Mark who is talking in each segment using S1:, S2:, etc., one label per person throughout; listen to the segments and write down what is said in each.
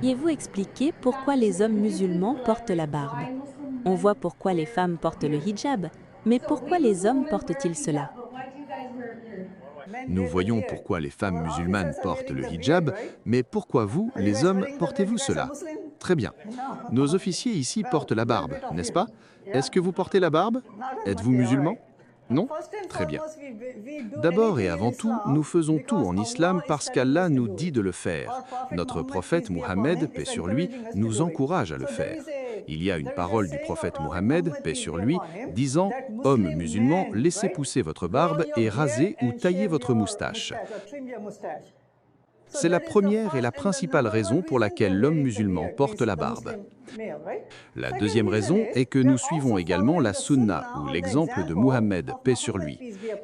S1: Pourriez-vous expliquer pourquoi les hommes musulmans portent la barbe? On voit pourquoi les femmes portent le hijab, mais pourquoi les hommes portent-ils cela?
S2: Nous voyons pourquoi les femmes musulmanes portent le hijab, mais pourquoi vous, les hommes, portez-vous cela? Très bien. Nos officiers ici portent la barbe, n'est-ce pas? Est-ce que vous portez la barbe? Êtes-vous musulman? Non? Très bien. D'abord et avant tout, nous faisons tout en islam parce qu'Allah nous dit de le faire. Notre prophète Mohammed, paix sur lui, nous encourage à le faire. Il y a une parole du prophète Mohammed, paix sur lui, disant « Hommes musulmans, laissez pousser votre barbe et rasez ou taillez votre moustache ». C'est la première et la principale raison pour laquelle l'homme musulman porte la barbe. La deuxième raison est que nous suivons également la sunna ou l'exemple de Muhammad, paix sur lui.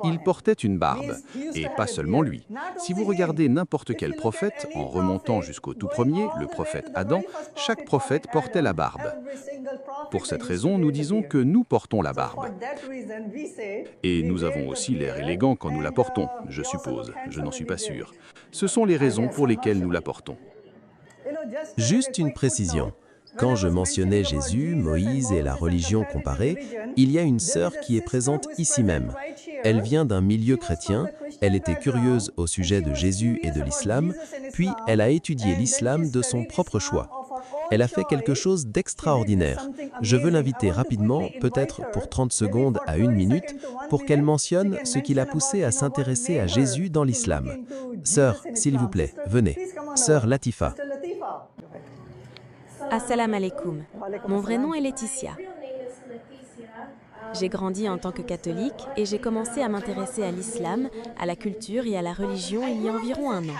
S2: Il portait une barbe, et pas seulement lui. Si vous regardez n'importe quel prophète, en remontant jusqu'au tout premier, le prophète Adam, chaque prophète portait la barbe. Pour cette raison, nous disons que nous portons la barbe. Et nous avons aussi l'air élégant quand nous la portons, je suppose, je n'en suis pas sûr. Ce sont les raisons pour lesquelles nous la portons.
S3: Juste une précision. Quand je mentionnais Jésus, Moïse et la religion comparée, il y a une sœur qui est présente ici même. Elle vient d'un milieu chrétien, elle était curieuse au sujet de Jésus et de l'islam, puis elle a étudié l'islam de son propre choix. Elle a fait quelque chose d'extraordinaire. Je veux l'inviter rapidement, peut-être pour 30 secondes à 1 minute, pour qu'elle mentionne ce qui l'a poussée à s'intéresser à Jésus dans l'islam. Sœur, s'il vous plaît, venez. Sœur Latifa.
S1: Assalamu alaikum. Mon vrai nom est Laetitia. J'ai grandi en tant que catholique et j'ai commencé à m'intéresser à l'islam, à la culture et à la religion il y a environ 1 an.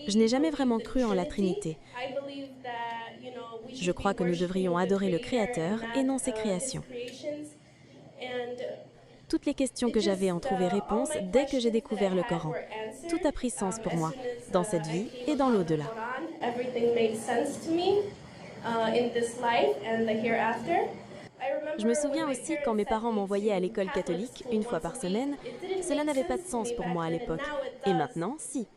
S1: Je n'ai jamais vraiment cru en la Trinité. Je crois que nous devrions adorer le Créateur et non ses créations. Toutes les questions que j'avais ont trouvé réponse dès que j'ai découvert le Coran. Tout a pris sens pour moi, dans cette vie et dans l'au-delà. Je me souviens aussi quand mes parents m'envoyaient à l'école catholique, 1 fois par semaine, cela n'avait pas de sens pour moi à l'époque. Et maintenant, si.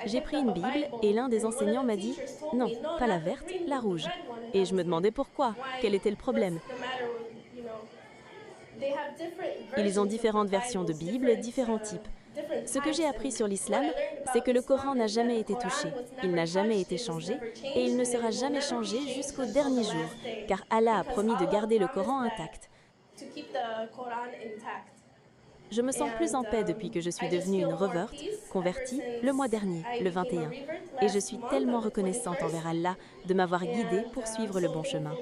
S1: J'ai pris une Bible et l'un des enseignants m'a dit « Non, pas la verte, la rouge ». Et je me demandais pourquoi, quel était le problème. Ils ont différentes versions de Bible, différents types. Ce que j'ai appris sur l'islam, c'est que le Coran n'a jamais été touché, il n'a jamais été changé et il ne sera jamais changé jusqu'au dernier jour, car Allah a promis de garder le Coran intact. Je me sens plus en paix depuis que je suis devenue une reverte, convertie, le mois dernier, le 21. Et je suis tellement reconnaissante envers Allah de m'avoir guidée pour suivre le bon chemin.